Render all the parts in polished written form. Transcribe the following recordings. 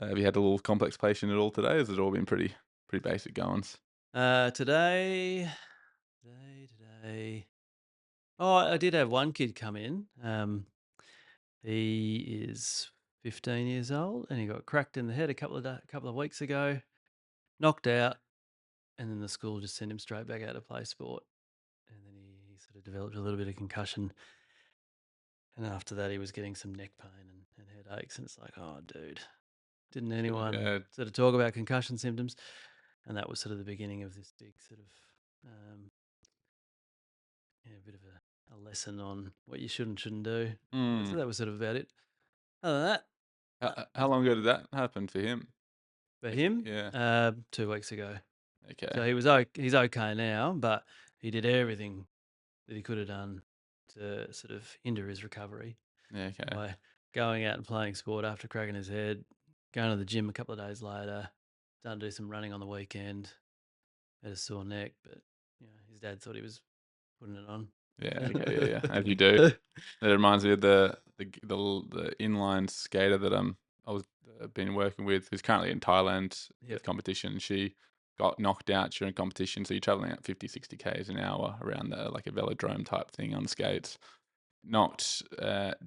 Have you had a little complex patient at all today? Has it all been pretty basic goings? Today, today. Oh, I did have one kid come in. He is 15 years old, and he got cracked in the head a couple of weeks ago, knocked out, and then the school just sent him straight back out to play sport. And then he sort of developed a little bit of concussion, and after that, he was getting some neck pain and headaches. And it's like, oh, dude, didn't anyone Yeah. sort of talk about concussion symptoms? And that was sort of the beginning of this big sort of a bit of a lesson on what you should and shouldn't do. So Mm. that was sort of about it. Other than that, How long ago did that happen for him? for Like, him, yeah. 2 weeks ago. Okay. So he's okay now, but he did everything that he could have done to sort of hinder his recovery Yeah. Okay. by going out and playing sport after cracking his head, going to the gym a couple of days later, done do some running on the weekend, had a sore neck, but his dad thought he was putting it on. Yeah. Okay. Yeah. Yeah. As you do. That reminds me of the inline skater that I was been working with, who's currently in Thailand Yep. with competition. She got knocked out during competition, so you're traveling at 50, 60 k's an hour around the like a velodrome type thing on skates. Knocked,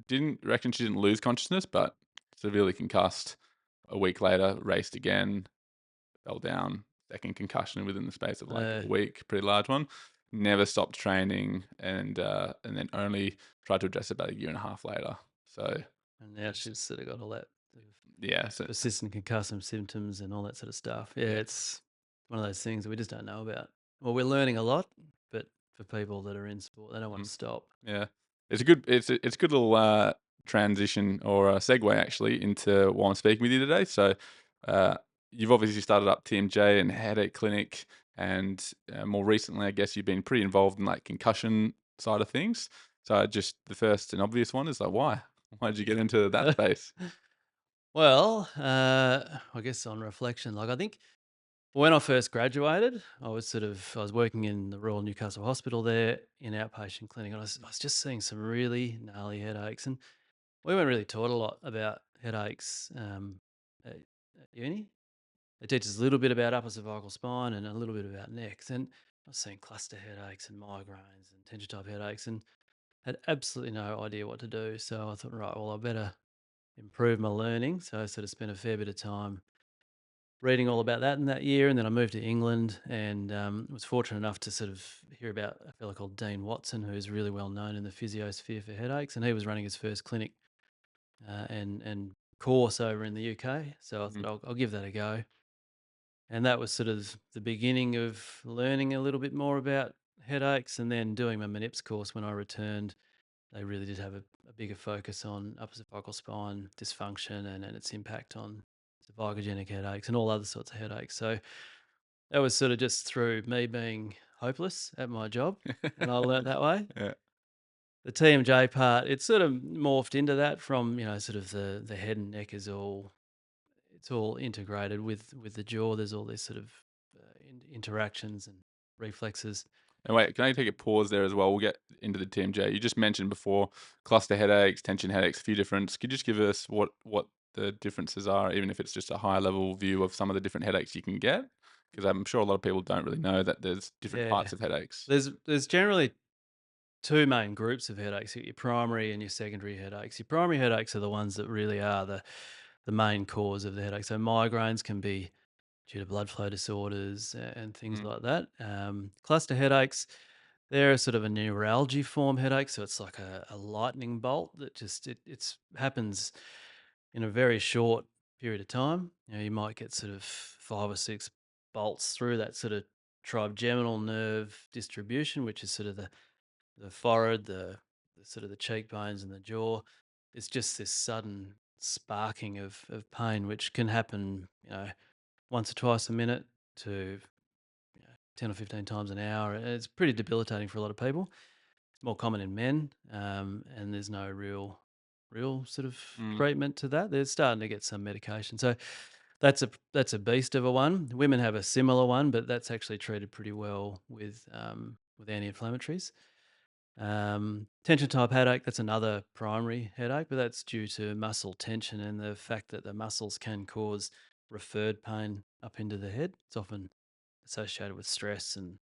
didn't reckon she didn't lose consciousness, but severely concussed. A week later, raced again, fell down, second concussion within the space of like Uh, a week, pretty large one. Never stopped training, and then only tried to address it about a year and a half later. So and now it's she's sort of got all that sort of yeah, so persistent concussive symptoms and all that sort of stuff. Yeah, yeah, it's one of those things that we just don't know about. Well, we're learning a lot, but for people that are in sport, they don't want mm, to stop. yeah. It's a good little transition or a segue actually into why I'm speaking with you today. So uh, you've obviously started up TMJ and headache clinic, and more recently, I guess you've been pretty involved in like concussion side of things. So just the first and obvious one is like, why? Why did you get into that space? Well, I guess on reflection, like I think when I first graduated, I was working in the Royal Newcastle Hospital there in outpatient clinic, and I was just seeing some really gnarly headaches, and we weren't really taught a lot about headaches at, at uni. They teach us a little bit about upper cervical spine and a little bit about necks. And I was seeing cluster headaches and migraines and tension type headaches and had absolutely no idea what to do. So I thought, right, well, I better improve my learning. So I sort of spent a fair bit of time reading all about that in that year. And then I moved to England and was fortunate enough to sort of hear about a fellow called Dean Watson, who's really well known in the physio sphere for headaches. And he was running his first clinic and course over in the UK. So I Mm, thought, I'll give that a go. And that was sort of the beginning of learning a little bit more about headaches. And then doing my MINIPS course when I returned, they really did have a bigger focus on upper cervical spine dysfunction and its impact on cervicogenic headaches and all other sorts of headaches. So that was sort of just through me being hopeless at my job. And I learnt that way. yeah. The TMJ part, it sort of morphed into that from, sort of the head and neck is all it's all integrated with the jaw. There's all these sort of interactions and reflexes. And wait, can I take a pause there as well? We'll get into the TMJ. You just mentioned before cluster headaches, tension headaches, a few different. Could you just give us what the differences are, even if it's just a high level view of some of the different headaches you can get? Because I'm sure a lot of people don't really know that there's different Yeah, types of headaches. there's generally two main groups of headaches: your primary and your secondary headaches. Your primary headaches are the ones that really are the main cause of the headache. So migraines can be due to blood flow disorders and things Mm, like that. Cluster headaches, they're sort of a neuralgia form headache. So it's like a lightning bolt that just it's happens in a very short period of time. You might get sort of 5 or 6 bolts through that sort of trigeminal nerve distribution, which is sort of the forehead, the sort of the cheekbones and the jaw. It's just this sudden sparking of pain, which can happen, once or twice a minute to 10 or 15 times an hour. And it's pretty debilitating for a lot of people. It's more common in men, and there's no real sort of mm. treatment to that. They're starting to get some medication. So that's a beast of a one. Women have a similar one, but that's actually treated pretty well with anti-inflammatories. Tension type headache, that's another primary headache, but that's due to muscle tension and the fact that the muscles can cause referred pain up into the head. It's often associated with stress and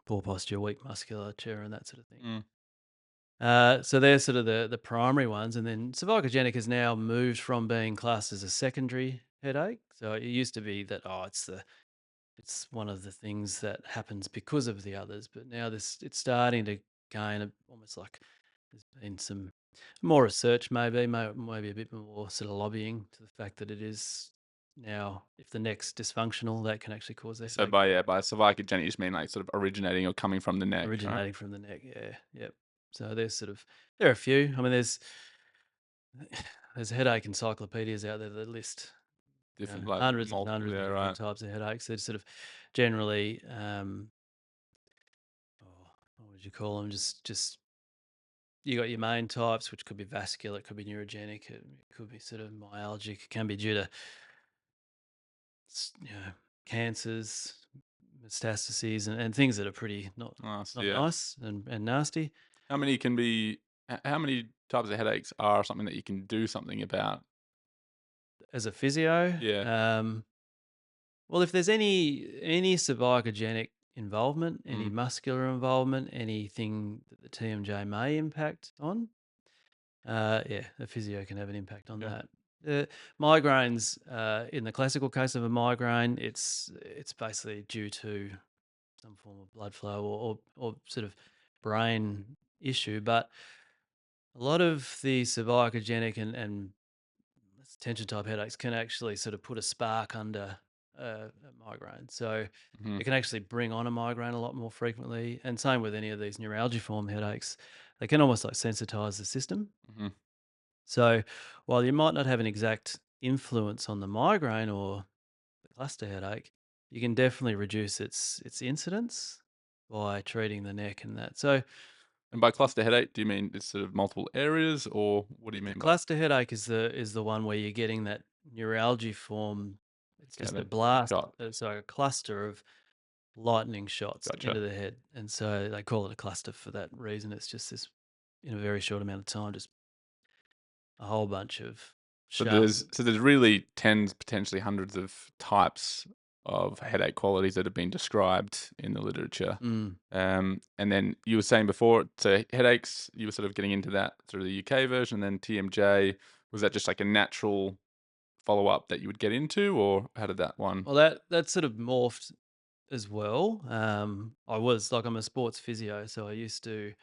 poor posture, weak musculature, and that sort of thing. Mm. So they're sort of the primary ones, and then cervicogenic has now moved from being classed as a secondary headache. So it used to be that it's one of the things that happens because of the others, but now this it's starting to gain almost like there's been some more research, maybe a bit more sort of lobbying to the fact that it is now if the neck's dysfunctional, that can actually cause a So headache by cervicogenic, you just mean like sort of originating or coming from the neck, right? originating from the neck. Yeah, yep. So there are a few. I mean, there's headache encyclopedias out there that list Different, like hundreds and multiple, hundreds yeah, of different right. types of headaches. They're sort of generally what would you call them? Just you got your main types, which could be vascular, it could be neurogenic, it could be sort of myalgic. It can be due to cancers, metastases, and things that are pretty Oh, so not yeah. nice and nasty. How many can be how many types of headaches are something that you can do something about? As a physio, Yeah. well, if there's any cervicogenic involvement, any Mm, muscular involvement, anything that the TMJ may impact on, yeah, a physio can have an impact on okay. that. Migraines, in the classical case of a migraine, it's basically due to some form of blood flow or sort of brain issue. But a lot of the cervicogenic and tension type headaches can actually sort of put a spark under a migraine. So Mhm, it can actually bring on a migraine a lot more frequently. And same with any of these neuralgia form headaches, they can almost like sensitize the system. mhm. So while you might not have an exact influence on the migraine or the cluster headache, you can definitely reduce its incidence by treating the neck and that. So And by cluster headache, do you mean it's sort of multiple areas, or what do you the mean by cluster headache is the one where you're getting that neuralgia form. It's okay, just a that blast. shot? It's like a cluster of lightning shots Gotcha. into the head, and so they call it a cluster for that reason. It's just this in a very short amount of time, just a whole bunch of So sharp. there's really tens, potentially hundreds of types of headache qualities that have been described in the literature. Mm. And then you were saying before, so headaches, you were sort of getting into that through the UK version, then TMJ. Was that just like a natural follow up that you would get into, or how did that one? Well, that sort of morphed as well. I'm a sports physio, so I used to,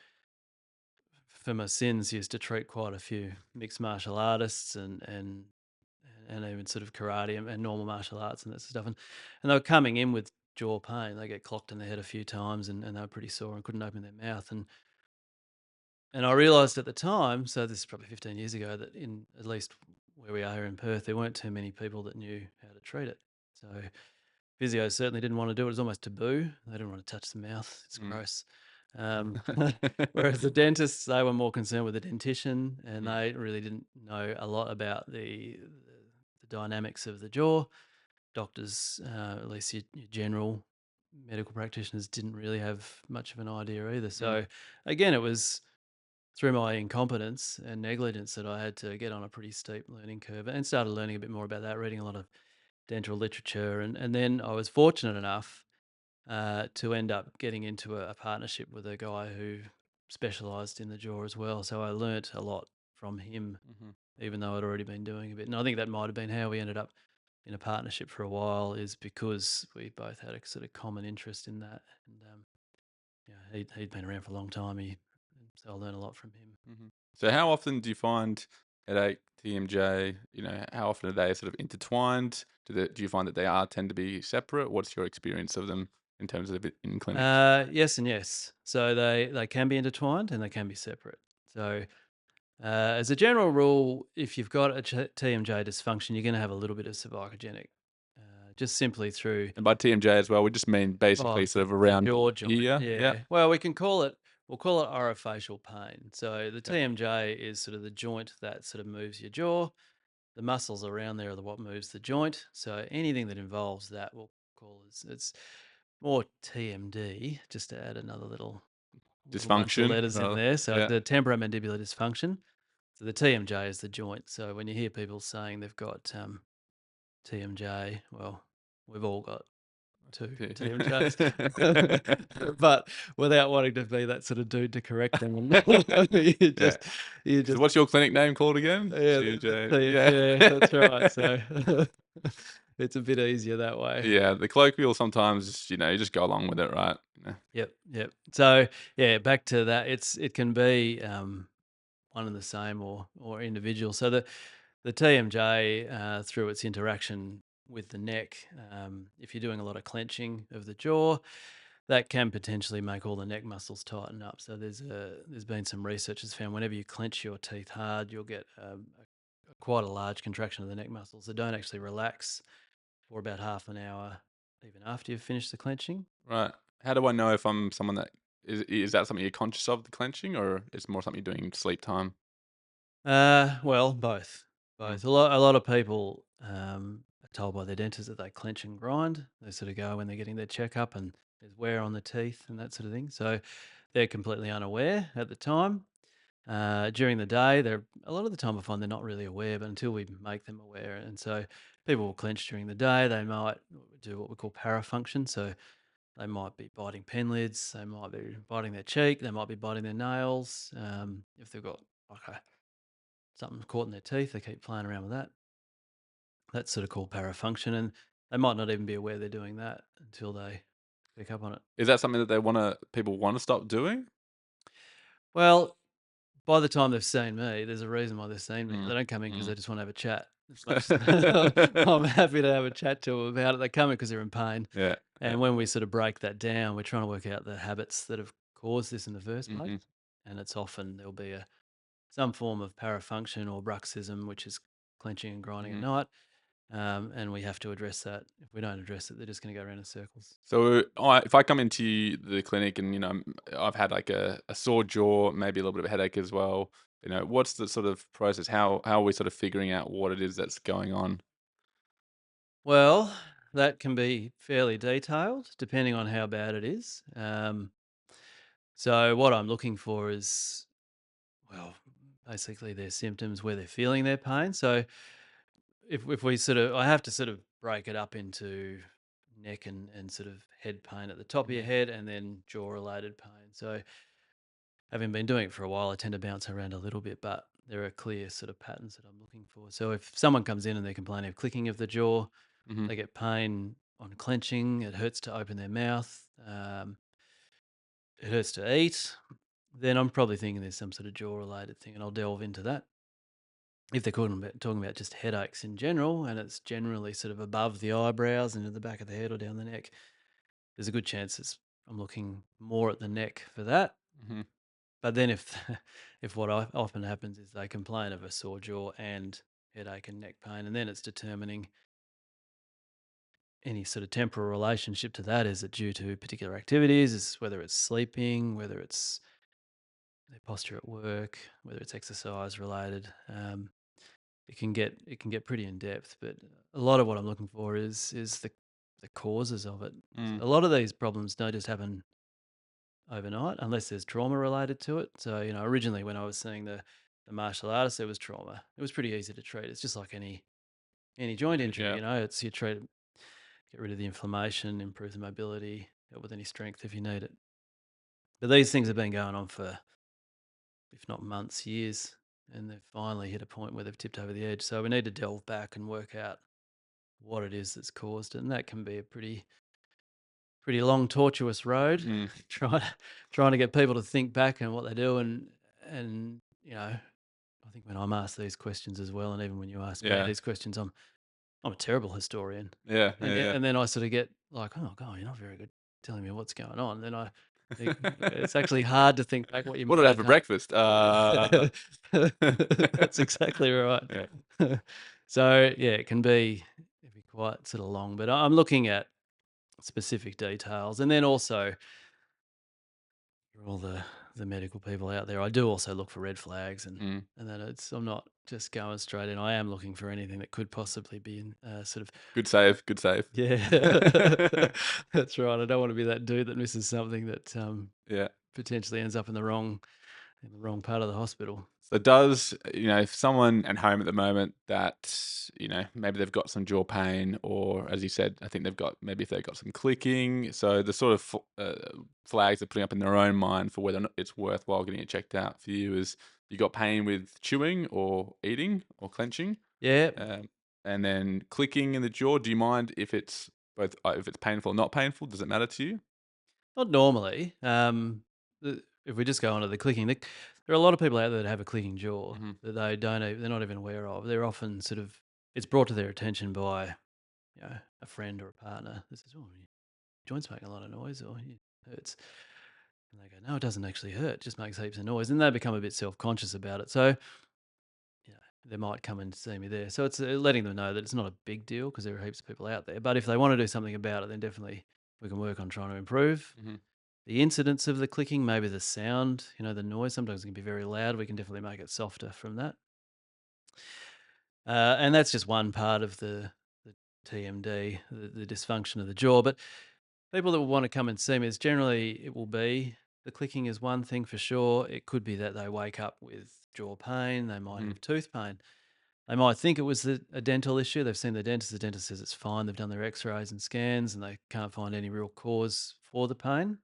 for my sins, used to treat quite a few mixed martial artists and even sort of karate and normal martial arts and that sort of stuff. And they were coming in with jaw pain. They get clocked in the head a few times and they were pretty sore and couldn't open their mouth. And I realised at the time, so this is probably 15 years ago, that in at least where we are here in Perth, there weren't too many people that knew how to treat it. So physio certainly didn't want to do it. It was almost taboo. They didn't want to touch the mouth. It's Mm. gross. Um, whereas the dentists, they were more concerned with the dentition, and Mm, they really didn't know a lot about the dynamics of the jaw. Doctors, at least your general medical practitioners, didn't really have much of an idea either. mm, So again, it was through my incompetence and negligence that I had to get on a pretty steep learning curve and started learning a bit more about that, reading a lot of dental literature. And then I was fortunate enough to end up getting into a partnership with a guy who specialized in the jaw as well. So I learnt a lot from him, mhm. even though I'd already been doing a bit. And I think that might have been how we ended up in a partnership for a while, is because we both had a sort of common interest in that. And yeah, he'd been around for a long time. So I learned a lot from him. Mhm. So how often do you find headache, TMJ, how often are they sort of intertwined? Do you find that they are tend to be separate? What's your experience of them in terms of it in clinic? Yes and yes. So they can be intertwined and they can be separate. So as a general rule, if you've got a TMJ dysfunction, you're going to have a little bit of cervicogenic, just simply through And by TMJ as well, we just mean basically sort of the around jaw joint. here. Yeah. Yeah. Well, we'll call it orofacial pain. So the Okay. TMJ is sort of the joint that sort of moves your jaw. The muscles around there are what moves the joint. So anything that involves that, we'll call it's more TMD, just to add another little a bunch of Dysfunction, letters in rather. there. So Yeah. it's a temporomandibular dysfunction. So the TMJ is the joint. So when you hear people saying they've got TMJ, well, we've all got two TMJs, but without wanting to be that sort of dude to correct them, you Yeah. just you So just what's your clinic name called again? yeah, TMJ. Yeah. yeah, that's right. So it's a bit easier that way. Yeah, the colloquial sometimes, you just go along with it, right? Yeah. Yep, yep. So yeah, back to that. It can be one and the same or individual. So the TMJ through its interaction with the neck, if you're doing a lot of clenching of the jaw, that can potentially make all the neck muscles tighten up. So there's been some research that's found whenever you clench your teeth hard, you'll get quite a large contraction of the neck muscles that don't actually relax for about half an hour, even after you've finished the clenching. Right. How do I know if I'm someone that is that something you're conscious of, the clenching, or it's more something you're doing in sleep time? Well, both, Mm. both. A lot of people are told by their dentist that they clench and grind. They sort of go when they're getting their checkup and there's wear on the teeth and that sort of thing. So they're completely unaware at the time. During the day, they're a lot of the time I find they're not really aware, but until we make them aware, and so people will clench during the day. They might do what we call parafunction. So they might be biting pen lids, they might be biting their cheek, they might be biting their nails. If they've got like something caught in their teeth, they keep playing around with that. That's sort of called parafunction, and they might not even be aware they're doing that until they pick up on it. Is that something that people wanna stop doing? Well, by the time they've seen me, there's a reason why they've seen me. They Mm, don't come in because mm. they just want to have a chat. As much as I'm happy to have a chat to them about it, they come in because they're in pain. Yeah, yeah. And when we sort of break that down, we're trying to work out the habits that have caused this in the first place. Mhm. And it's often there'll be some form of parafunction or bruxism, which is clenching and grinding at Mhm. night. And we have to address that. If we don't address it, they're just going to go around in circles. So, if I come into the clinic and, I've had, like, a sore jaw, maybe a little bit of a headache as well, what's the sort of process? How are we sort of figuring out what it is that's going on? Well, that can be fairly detailed depending on how bad it is. So what I'm looking for is, well, basically their symptoms where they're feeling their pain. So if we sort of, I have to sort of break it up into neck and sort of head pain at the top of your Mhm. head and then jaw related pain. So having been doing it for a while, I tend to bounce around a little bit, but there are clear sort of patterns that I'm looking for. So if someone comes in and they're complaining of clicking of the jaw, Mhm. they get pain on clenching, it hurts to open their mouth, it hurts to eat, then I'm probably thinking there's some sort of jaw related thing and I'll delve into that. If they're talking about just headaches in general and it's generally sort of above the eyebrows and in the back of the head or down the neck, there's a good chance I'm looking more at the neck for that. Mhm. But then if if what often happens is they complain of a sore jaw and headache and neck pain, and then it's determining any sort of temporal relationship to that. Is it due to particular activities? Is whether it's sleeping, whether it's their posture at work, whether it's exercise related. It can get pretty in depth, but a lot of what I'm looking for is the causes of it. Mm. A lot of these problems don't just happen overnight unless there's trauma related to it. So, originally when I was seeing the martial artist, there was trauma. It was pretty easy to treat. It's just like any joint injury, Yeah. it's you treat it, get rid of the inflammation, improve the mobility, help with any strength if you need it. But these things have been going on for, if not months, years, and they've finally hit a point where they've tipped over the edge. So we need to delve back and work out what it is that's caused it. And that can be a pretty long, tortuous road. Mm. Trying to get people to think back and what they do, and I think when I'm asked these questions as well, and even when you ask me Yeah. these questions, I'm a terrible historian, Yeah, and yeah, yeah. and then I sort of get like, oh god, you're not very good telling me what's going on. Then I think it's actually hard to think back what you What did might I have have for done. breakfast? That's exactly right. Yeah. So yeah, it can be quite sort of long, but I'm looking at specific details, and then also for all the medical people out there, I do also look for red flags, Mm. and then I'm not just going straight in. I am looking for anything that could possibly be in sort of Good save, good save. yeah. That's right. I don't want to be that dude that misses something that Yeah. potentially ends up in the wrong part of the hospital. So does, if someone at home at the moment that, maybe they've got some jaw pain, or as you said, I think maybe if they've got some clicking. So the sort of flags they're putting up in their own mind for whether or not it's worthwhile getting it checked out for you is you got pain with chewing or eating or clenching, Yeah, um, and then clicking in the jaw. Do you mind if it's both, if it's painful or not painful? Does it matter to you? not normally. If we just go on to the clicking, there are a lot of people out there that have a clicking jaw Hmm. that they're not even aware of. They're often sort of it's brought to their attention by a friend or a partner that says, "Oh, your joint's making a lot of noise, or it hurts," and they go, "No, it doesn't actually hurt. It just makes heaps of noise," and they become a bit self conscious about it. So they might come and see me there. So it's letting them know that it's not a big deal because there are heaps of people out there. But if they want to do something about it, then definitely we can work on trying to improve Hmm. the incidence of the clicking, maybe the sound, the noise. Sometimes it can be very loud. We can definitely make it softer from that. And that's just one part of the TMD, the dysfunction of the jaw. But people that will want to come and see me is generally it will be the clicking is one thing for sure. It could be that they wake up with jaw pain. They might Hmm. have tooth pain. They might think it was a dental issue. They've seen the dentist. The dentist says it's fine. They've done their x-rays and scans and they can't find any real cause for the pain.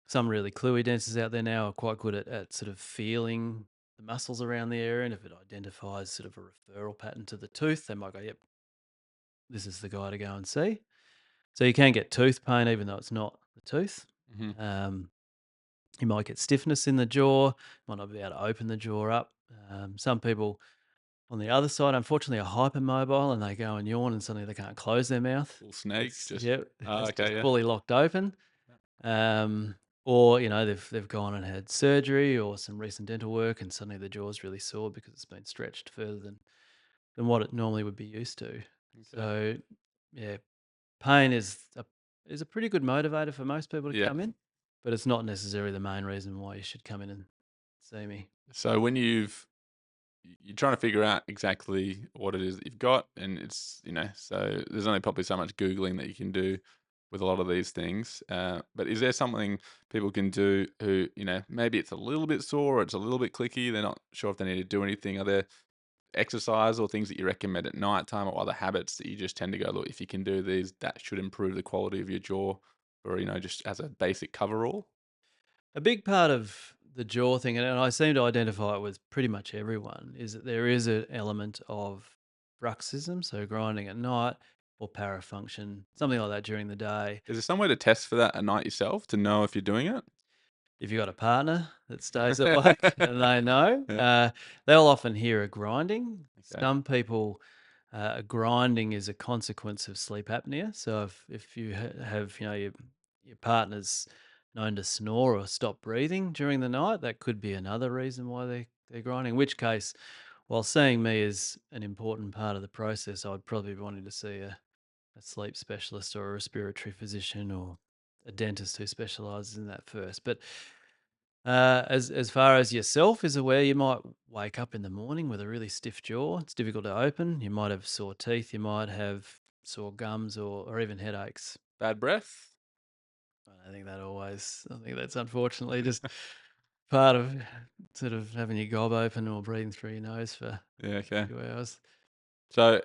Some really cluey dentists out there now are quite good at sort of feeling the muscles around the area. And if it identifies sort of a referral pattern to the tooth, they might go, yep, this is the guy to go and see. So you can get tooth pain even though it's not the tooth. Hmm. Um, you might get stiffness in the jaw, might not be able to open the jaw up. Some people on the other side, unfortunately, are hypermobile and they go and yawn and suddenly they can't close their mouth. Full snake, It's just yeah, it's okay, just yeah. fully locked open. Or they've gone and had surgery or some recent dental work and suddenly the jaw's really sore because it's been stretched further than what it normally would be used to. Okay. So yeah, pain is a pretty good motivator for most people to Yeah. come in, but it's not necessarily the main reason why you should come in and see me. So when you're trying to figure out exactly what it is that you've got, and it's so there's only probably so much googling that you can do with a lot of these things. But is there something people can do who maybe it's a little bit sore, or it's a little bit clicky, they're not sure if they need to do anything? Are there exercise or things that you recommend at night time, or other habits that you just tend to go, look, if you can do these, that should improve the quality of your jaw, or just as a basic coverall? A big part of the jaw thing, and I seem to identify it with pretty much everyone, is that there is an element of bruxism, so grinding at night, or parafunction, something like that during the day. Is there some way to test for that at night yourself to know if you're doing it? If you've got a partner that stays awake and they know, Yeah. they'll often hear a grinding. Okay. Some people, a grinding is a consequence of sleep apnea. So if you have, your partner's known to snore or stop breathing during the night, that could be another reason why they're grinding. In which case, while seeing me is an important part of the process, I'd probably be wanting to see a sleep specialist or a respiratory physician or a dentist who specializes in that first. But as far as yourself is aware, you might wake up in the morning with a really stiff jaw. It's difficult to open. You might have sore teeth. You might have sore gums or even headaches. Bad breath? I think that's unfortunately just part of sort of having your gob open or breathing through your nose for a Yeah, okay. few hours. So,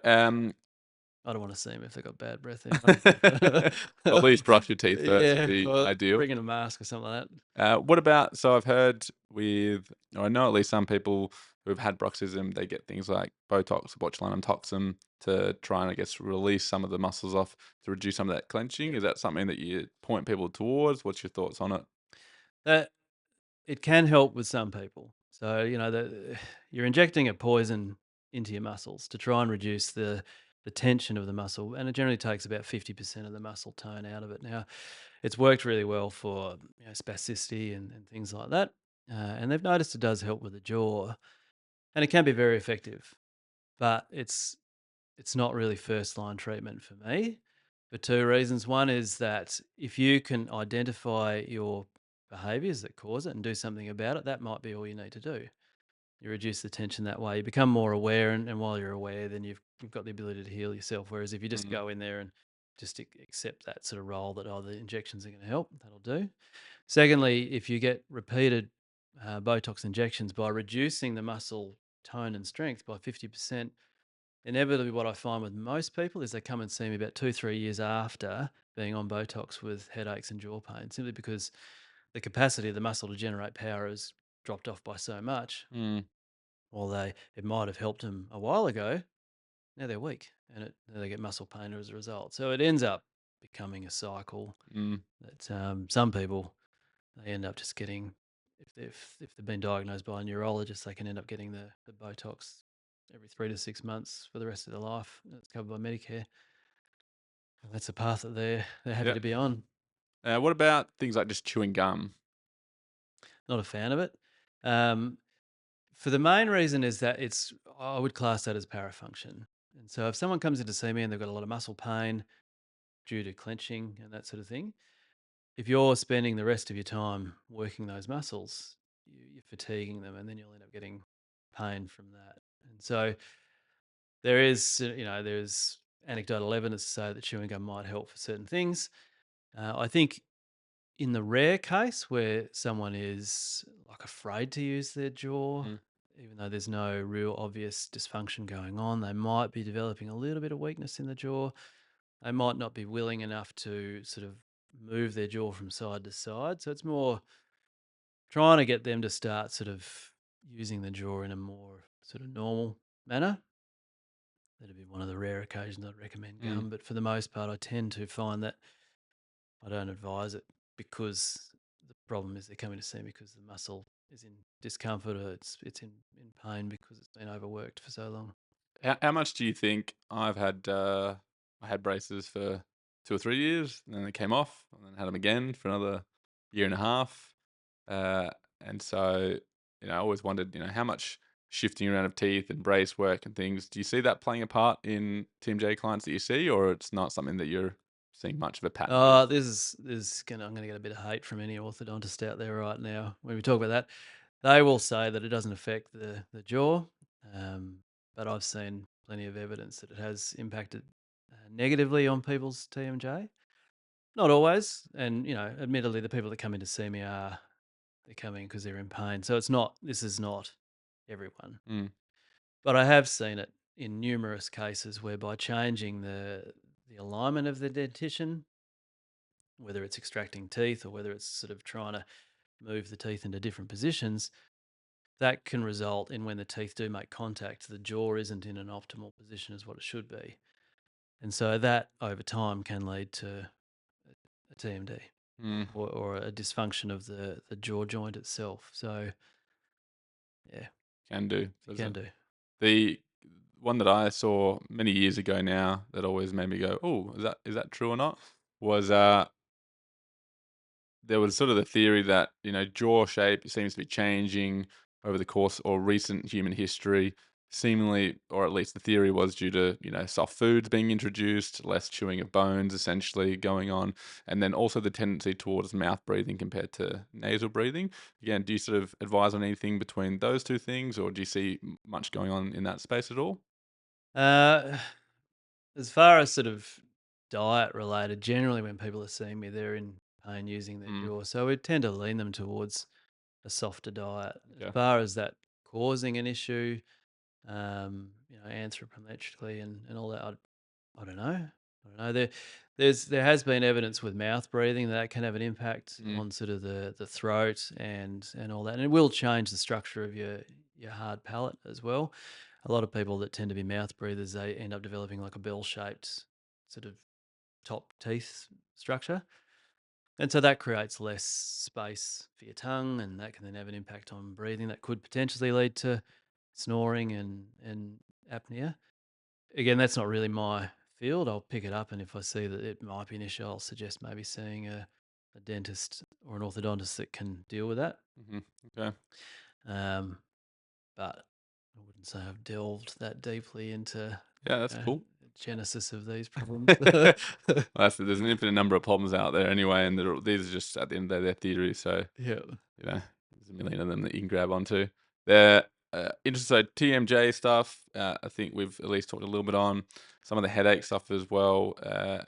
I don't want to see them if they've got bad breath well, anyway. at least brush your teeth first would Yeah, be well, ideal. bring in a mask or something like that. What about, so I've heard or I know at least some people who've had bruxism, they get things like Botox, botulinum toxin to try and, I guess, release some of the muscles off to reduce some of that clenching. Is that something that you point people towards? What's your thoughts on it? That It can help with some people. So, you're injecting a poison into your muscles to try and reduce the tension of the muscle, and it generally takes about 50% of the muscle tone out of it. Now, it's worked really well for spasticity and things like that, and they've noticed it does help with the jaw, and it can be very effective. But it's not really first line treatment for me for two reasons. One is that if you can identify your behaviors that cause it and do something about it, that might be all you need to do. You reduce the tension that way. You become more aware, and while you're aware, then you've got the ability to heal yourself. Whereas if you just Mm. go in there and just accept that sort of role that, oh, the injections are going to help. That'll do. Secondly, if you get repeated Botox injections, by reducing the muscle tone and strength by 50%, inevitably what I find with most people is they come and see me about 2, 3 years after being on Botox with headaches and jaw pain, simply because the capacity of the muscle to generate power has dropped off by so much. Mm, While it might have helped them a while ago, now they're weak, and they get muscle pain as a result. So it ends up becoming a cycle mm, that some people, they end up just getting, if they've been diagnosed by a neurologist, they can end up getting the Botox every 3 to 6 months for the rest of their life. And it's covered by Medicare. And that's a path that they're happy yeah. to be on. What about things like just chewing gum? Not a fan of it. Um, for the main reason is that I would class that as parafunction. And so if someone comes in to see me and they've got a lot of muscle pain due to clenching and that sort of thing, if you're spending the rest of your time working those muscles, you're fatiguing them, and then you'll end up getting pain from that. And so there's anecdotal evidence to say that chewing gum might help for certain things. I think in the rare case where someone is like afraid to use their jaw, Mm, even though there's no real obvious dysfunction going on, they might be developing a little bit of weakness in the jaw. They might not be willing enough to sort of move their jaw from side to side. So it's more trying to get them to start sort of using the jaw in a more sort of normal manner. That'd be one of the rare occasions I'd recommend mm. gum. But for the most part, I tend to find that I don't advise it, because the problem is they're coming to see me because the muscle is in discomfort, or it's in pain because it's been overworked for so long. How much do you think I had braces for 2 or 3 years, and then they came off, and then had them again for another year and a half. Uh, and so, I always wondered, how much shifting around of teeth and brace work and things. Do you see that playing a part in TMJ clients that you see, or it's not something that you're seeing much of a pattern with? I'm gonna get a bit of hate from any orthodontist out there right now when we talk about that. They will say that it doesn't affect the jaw, um, but I've seen plenty of evidence that it has impacted negatively on people's TMJ. Not always, and admittedly, the people that come in to see me they're coming because they're in pain. So it's not. This is not everyone, Mm, but I have seen it in numerous cases where by changing the alignment of the dentition, whether it's extracting teeth or whether it's sort of trying to move the teeth into different positions, that can result in, when the teeth do make contact, the jaw isn't in an optimal position as what it should be. And so that over time can lead to a TMD, mm, or a dysfunction of the jaw joint itself. So, yeah, can do. it can do. The one that I saw many years ago now that always made me go, "Oh, is that true or not?" Was there was sort of the theory that jaw shape seems to be changing over the course or recent human history, seemingly, or at least the theory was due to soft foods being introduced, less chewing of bones essentially going on, and then also the tendency towards mouth breathing compared to nasal breathing. Again, do you sort of advise on anything between those two things, or do you see much going on in that space at all? Uh, as far as sort of diet related, generally when people are seeing me, they're in pain using their Mm, jaw. So we tend to lean them towards a softer diet. As okay. far as that causing an issue, anthropometrically and all that, I don't know. I don't know. There has been evidence with mouth breathing that can have an impact Mm, on sort of the throat and all that, and it will change the structure of your hard palate as well. A lot of people that tend to be mouth breathers, they end up developing like a bell shaped sort of top teeth structure, and so that creates less space for your tongue, and that can then have an impact on breathing. That could potentially lead to snoring and apnea. Again, that's not really my field. I'll pick it up, and if I see that it might be an issue, I'll suggest maybe seeing a dentist or an orthodontist that can deal with that. hmm okay. Um, but I wouldn't say I've delved that deeply into Yeah, the that's cool. genesis of these problems. Well, there's an infinite number of problems out there anyway, and these are just at the end of the day, their theories. So Yeah. there's a million of them that you can grab onto. There, interested. So TMJ stuff. I think we've at least talked a little bit on some of the headache stuff as well.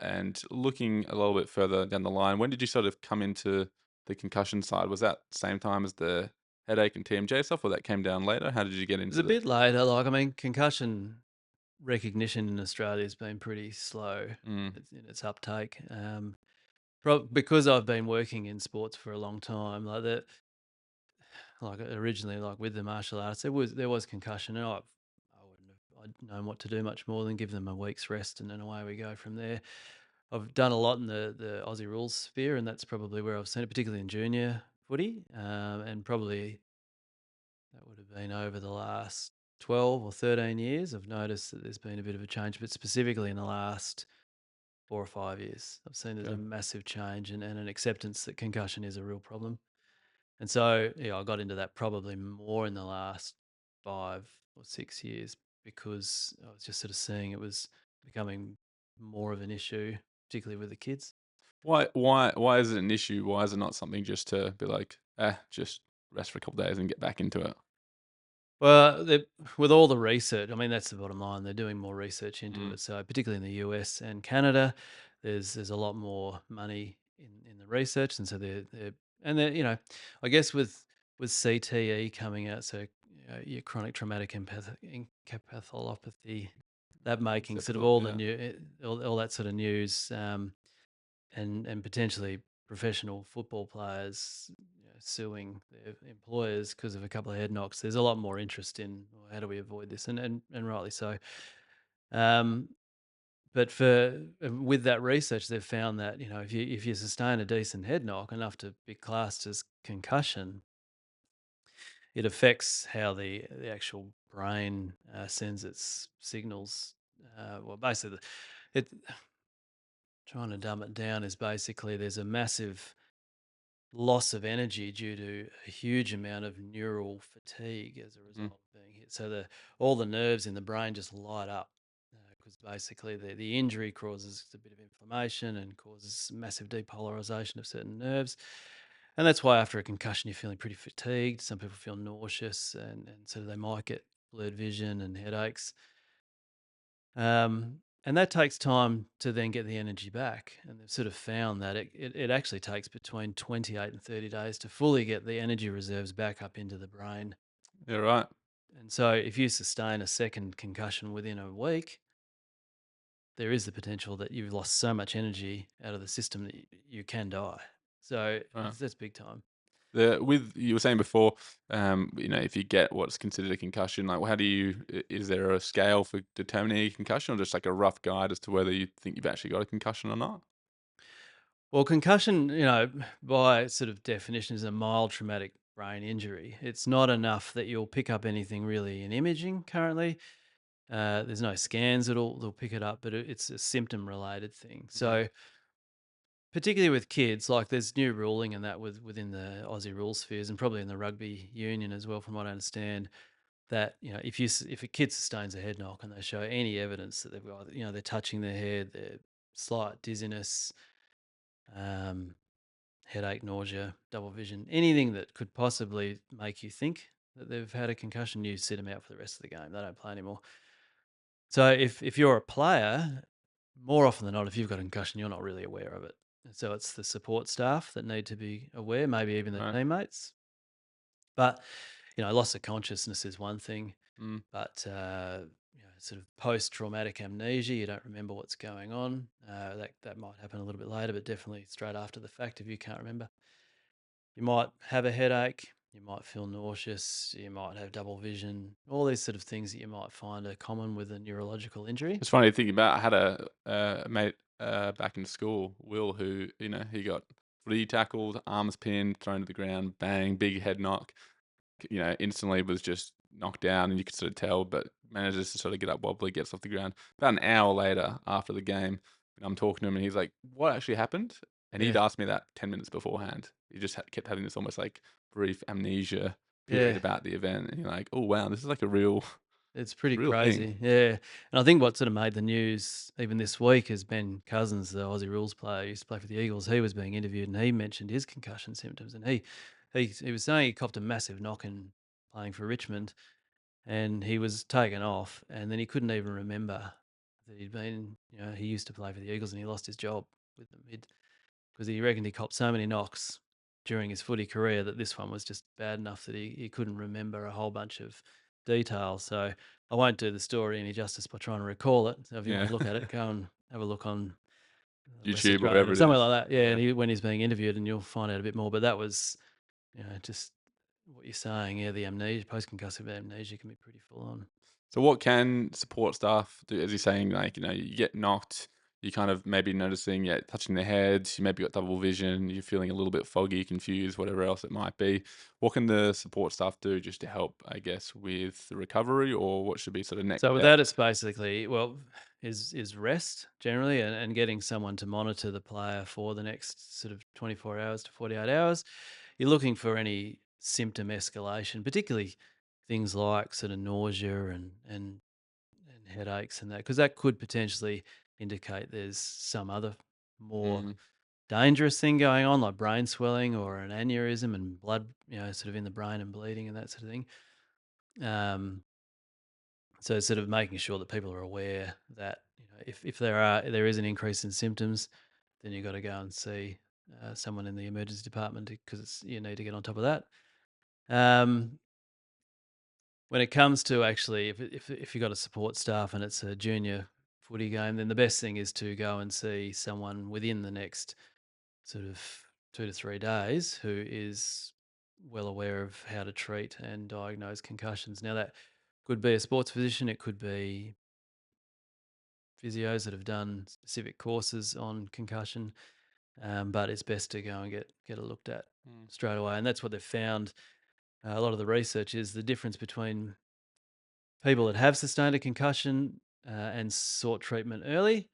And looking a little bit further down the line, when did you sort of come into the concussion side? Was that same time as the headache and TMJ stuff, or that came down later? How did you get It was into a the? bit later. Like, I mean, concussion recognition in Australia has been pretty slow Mm, in its uptake. Because I've been working in sports for a long time, like that, like originally, like with the martial arts, there was concussion, and I wouldn't have I'd known what to do much more than give them a week's rest, and then away we go from there. I've done a lot in the Aussie rules sphere, and that's probably where I've seen it, particularly in junior footy, and probably that would have been over the last 12 or 13 years. I've noticed that there's been a bit of a change, but specifically in the last 4 or 5 years, I've seen there's a okay. massive change and an acceptance that concussion is a real problem. And so, yeah, I got into that probably more in the last 5 or 6 years because I was just sort of seeing it was becoming more of an issue, particularly with the kids. Why is it an issue? Why is it not something just to be like, just rest for a couple days and get back into it? Well, with all the research, I mean, that's the bottom line. They're doing more research into Mm, it. So, particularly in the US and Canada, there's a lot more money in the research, and so they're I guess with CTE coming out, so your chronic traumatic encephalopathy, that making sort of all the yeah. new all that sort of news. And potentially professional football players suing their employers because of a couple of head knocks. There's a lot more interest in, well, how do we avoid this, and rightly so. Um, but with that research, they've found that if you sustain a decent head knock enough to be classed as concussion, it affects how the actual brain sends its signals. Well, basically, it trying to dumb it down is basically there's a massive loss of energy due to a huge amount of neural fatigue as a Mm, result of being hit. So all the nerves in the brain just light up because basically the injury causes a bit of inflammation and causes massive depolarization of certain nerves. And that's why after a concussion, you're feeling pretty fatigued. Some people feel nauseous and so they might get blurred vision and headaches. And that takes time to then get the energy back. And they've sort of found that it actually takes between 28 and 30 days to fully get the energy reserves back up into the brain. yeah, right. And so if you sustain a second concussion within a week, there is the potential that you've lost so much energy out of the system that you can die. So Right. that's big time. With you were saying before, if you get what's considered a concussion, like, well, how do you? Is there a scale for determining a concussion, or just like a rough guide as to whether you think you've actually got a concussion or not? Well, concussion, by sort of definition, is a mild traumatic brain injury. It's not enough that you'll pick up anything really in imaging currently. There's no scans that'll pick it up, but it's a symptom related thing. Mm, So particularly with kids, like there's new ruling and that within the Aussie rule spheres and probably in the rugby union as well, from what I understand, that if a kid sustains a head knock and they show any evidence that they've got, they're touching their head, they're slight dizziness, um, headache, nausea, double vision, anything that could possibly make you think that they've had a concussion, you sit them out for the rest of the game. They don't play anymore. So if you're a player, more often than not, if you've got a concussion, you're not really aware of it. And so it's the support staff that need to be aware, maybe even the right. teammates. But loss of consciousness is one thing, Mm. but sort of post-traumatic amnesia, you don't remember what's going on. That might happen a little bit later, but definitely straight after the fact if you can't remember. You might have a headache, you might feel nauseous, you might have double vision, all these sort of things that you might find are common with a neurological injury. It's funny thinking about. I had a mate back in school, Will, who he got footy tackled, arms pinned, thrown to the ground, bang, big head knock. Instantly was just knocked down, and you could sort of tell, but manages to sort of get up wobbly, gets off the ground. About an hour later, after the game, I'm talking to him, and he's like, "What actually happened?" And he'd Yeah, asked me that 10 minutes beforehand. He just kept having this almost like brief amnesia period yeah. about the event, and you're like, "Oh wow, this is like a real, It's pretty real thing." crazy, yeah. And I think what sort of made the news even this week is Ben Cousins, the Aussie rules player, used to play for the Eagles. He was being interviewed and he mentioned his concussion symptoms, and he was saying he copped a massive knock in playing for Richmond, and he was taken off, and then he couldn't even remember that he'd been. He used to play for the Eagles, and he lost his job with them. Because he reckoned he copped so many knocks during his footy career that this one was just bad enough that he couldn't remember a whole bunch of details. So I won't do the story any justice by trying to recall it. So if you want Yeah. to look at it, go and have a look on West YouTube or Australian wherever or it somewhere is. like that. Yeah, Yeah. and when he's being interviewed, and you'll find out a bit more. But that was, just what you're saying. Yeah, the amnesia, post-concussive amnesia can be pretty full on. So what can support staff do? As you're saying, like, you get knocked, you kind of maybe noticing, yeah, touching the head, you maybe got double vision, you're feeling a little bit foggy, confused, whatever else it might be. What can the support staff do just to help, I guess, with the recovery, or what should be sort of next So with steps? that, it's basically, well, is rest generally, and getting someone to monitor the player for the next sort of 24 hours to 48 hours. You're looking for any symptom escalation, particularly things like sort of nausea and headaches and that, because that could potentially indicate there's some other more Mm, dangerous thing going on, like brain swelling or an aneurysm and blood, sort of in the brain and bleeding and that sort of thing. Um, So sort of making sure that people are aware that if there is an increase in symptoms, then you've got to go and see someone in the emergency department because you need to get on top of that. Um, when it comes to actually, if you've got a support staff and it's a junior footy game, then the best thing is to go and see someone within the next sort of 2 to 3 days who is well aware of how to treat and diagnose concussions. Now that could be a sports physician, it could be physios that have done specific courses on concussion, but it's best to go and get it looked at mm, straight away. And that's what they've found. A lot of the research is the difference between people that have sustained a concussion and sought treatment early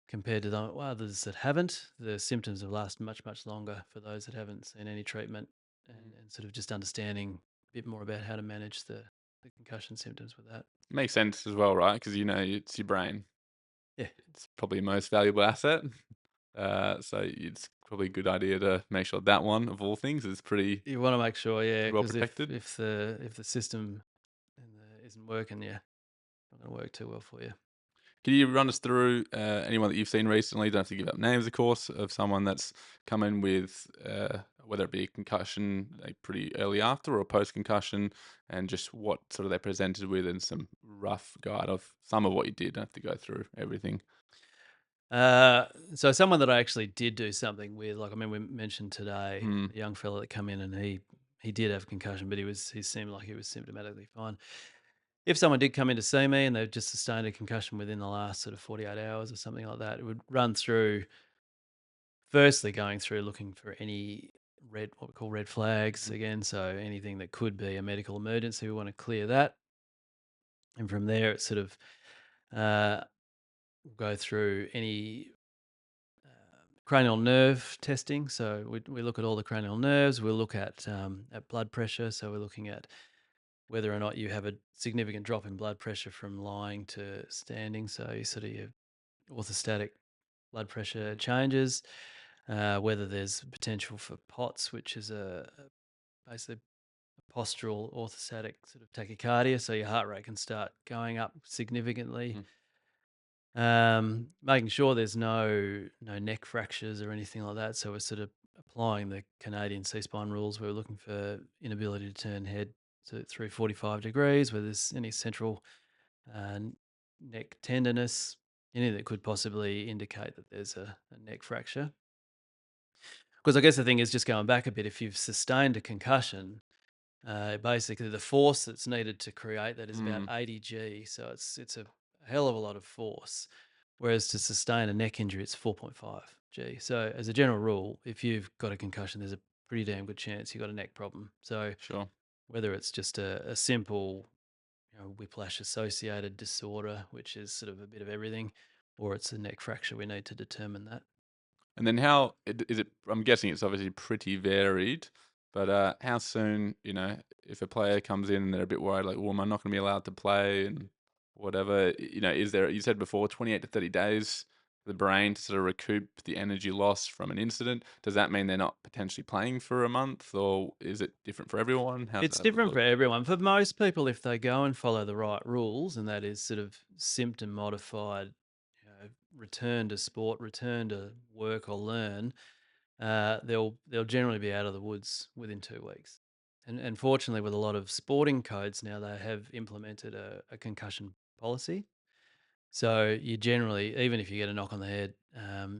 compared to the others that haven't. The symptoms have lasted much longer for those that haven't seen any treatment, mm. and sort of just understanding a bit more about how to manage the concussion symptoms with that. Makes sense as well, right? Because it's your brain. Yeah. It's probably your most valuable asset. So it's probably a good idea to make sure that one of all things is You want to make sure, yeah, pretty well because protected. if the system isn't working, yeah, not going to work too well for you. Can you run us through anyone that you've seen recently? Don't have to give up names, of course, of someone that's come in with whether it be a concussion like pretty early after or post concussion, and just what sort of they presented with, and some rough guide of some of what you did. Don't have to go through everything. So someone that I actually did do something with, like I mean, we mentioned today, Hmm. a young fella that come in and he did have concussion, but he seemed like he was symptomatically fine. If someone did come in to see me and they've just sustained a concussion within the last sort of 48 hours or something like that, it would run through firstly going through looking for any what we call red flags again. So anything that could be a medical emergency, we want to clear that. And from there, it's sort of uh, we'll go through any cranial nerve testing. So we look at all the cranial nerves. We'll look at blood pressure. So we're looking at whether or not you have a significant drop in blood pressure from lying to standing. So you sort of your orthostatic blood pressure changes. Whether there's potential for POTS, which is basically postural orthostatic sort of tachycardia. So your heart rate can start going up significantly. Mm. Making sure there's no neck fractures or anything like that. So we're sort of applying the Canadian C-spine rules. We're looking for inability to turn head through 45 degrees, where there's any central uh, n- neck tenderness, anything that could possibly indicate that there's a neck fracture. Because I guess the thing is, just going back a bit, if you've sustained a concussion, basically the force that's needed to create that is about Mm. 80 G. So it's a hell of a lot of force. Whereas to sustain a neck injury, it's 4.5 G. So as a general rule, if you've got a concussion, there's a pretty damn good chance you've got a neck problem. So Sure. whether it's just a simple whiplash associated disorder, which is sort of a bit of everything, or it's a neck fracture, we need to determine that. And then how is it? I'm guessing it's obviously pretty varied, but how soon, if a player comes in and they're a bit worried, like, well, am I not going to be allowed to play and whatever, is there, you said before, 28 to 30 days the brain to sort of recoup the energy lost from an incident? Does that mean they're not potentially playing for a month, or is it different for everyone? It's How's it different for look? everyone. For most people, if they go and follow the right rules, and that is sort of symptom modified, return to sport, return to work or learn, they'll generally be out of the woods within 2 weeks. And fortunately, with a lot of sporting codes now, they have implemented a concussion policy. So you generally, even if you get a knock on the head,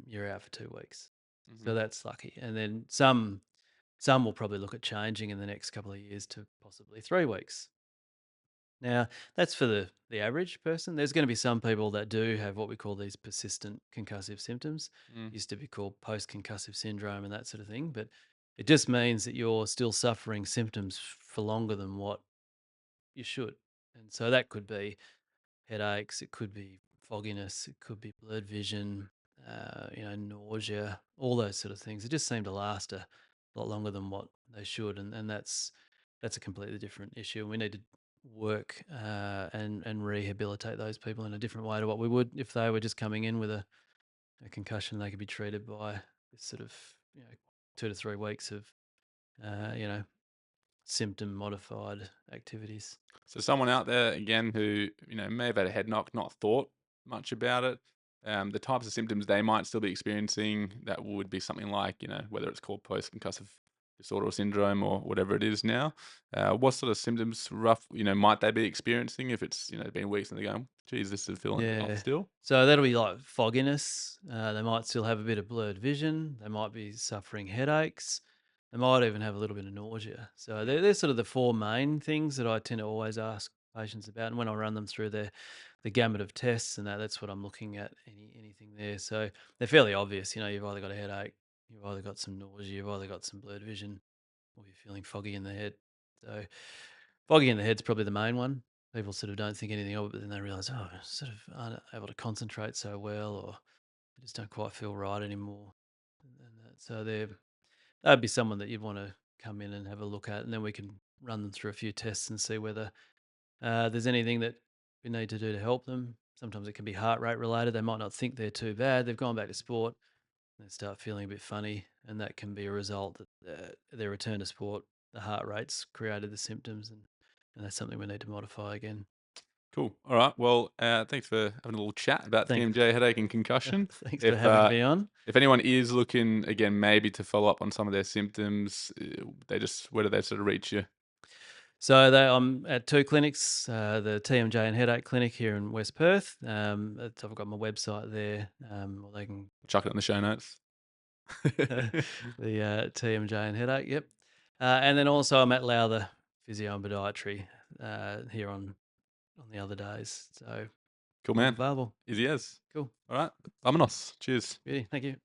you're out for 2 weeks. Hmm. So that's lucky. And then some will probably look at changing in the next couple of years to possibly 3 weeks. Now, that's for the average person. There's going to be some people that do have what we call these persistent concussive symptoms. Mm. Used to be called post concussive syndrome and that sort of thing. But it just means that you're still suffering symptoms for longer than what you should. And so that could be headaches, it could be fogginess, it could be blurred vision, nausea, all those sort of things. It just seem to last a lot longer than what they should, and that's a completely different issue. We need to work and rehabilitate those people in a different way to what we would if they were just coming in with a concussion. They could be treated by this sort of 2 to 3 weeks of uh, you know symptom modified activities. So someone out there again who may have had a head knock, not thought much about it. The types of symptoms they might still be experiencing that would be something like whether it's called post concussive disorder or syndrome or whatever it is now. What sort of symptoms rough might they be experiencing if it's been weeks and they're going, geez, this is feeling off Yeah. still. So that'll be like fogginess. They might still have a bit of blurred vision. They might be suffering headaches. They might even have a little bit of nausea. So they're sort of the four main things that I tend to always ask patients about. And when I run them through the gamut of tests and that's what I'm looking at. Anything there. So they're fairly obvious. You've either got a headache, you've either got some nausea, you've either got some blurred vision, or you're feeling foggy in the head. So foggy in the head's probably the main one. People sort of don't think anything of it, but then they realise, oh, I sort of aren't able to concentrate so well, or I just don't quite feel right anymore. So that'd be someone that you'd want to come in and have a look at, and then we can run them through a few tests and see whether there's anything that we need to do to help them. Sometimes it can be heart rate related. They might not think they're too bad. They've gone back to sport, and they start feeling a bit funny, and that can be a result that their return to sport, the heart rates created the symptoms, and that's something we need to modify again. Cool. All right. Well, thanks for having a little chat about Thanks, TMJ headache and concussion. thanks for If having uh, me on. if anyone is looking again, maybe to follow up on some of their symptoms, they just where do they sort of reach you? So I'm at two clinics, the TMJ and Headache Clinic here in West Perth. I've got my website there, or they can Chuck it in the show notes. the TMJ and Headache. Yep, and then also I'm at Lowther Physio and Podiatry here on the other days. So Cool, I'm man. available. Easy as. Cool, All right. Vamonos. Cheers. beauty. Thank you.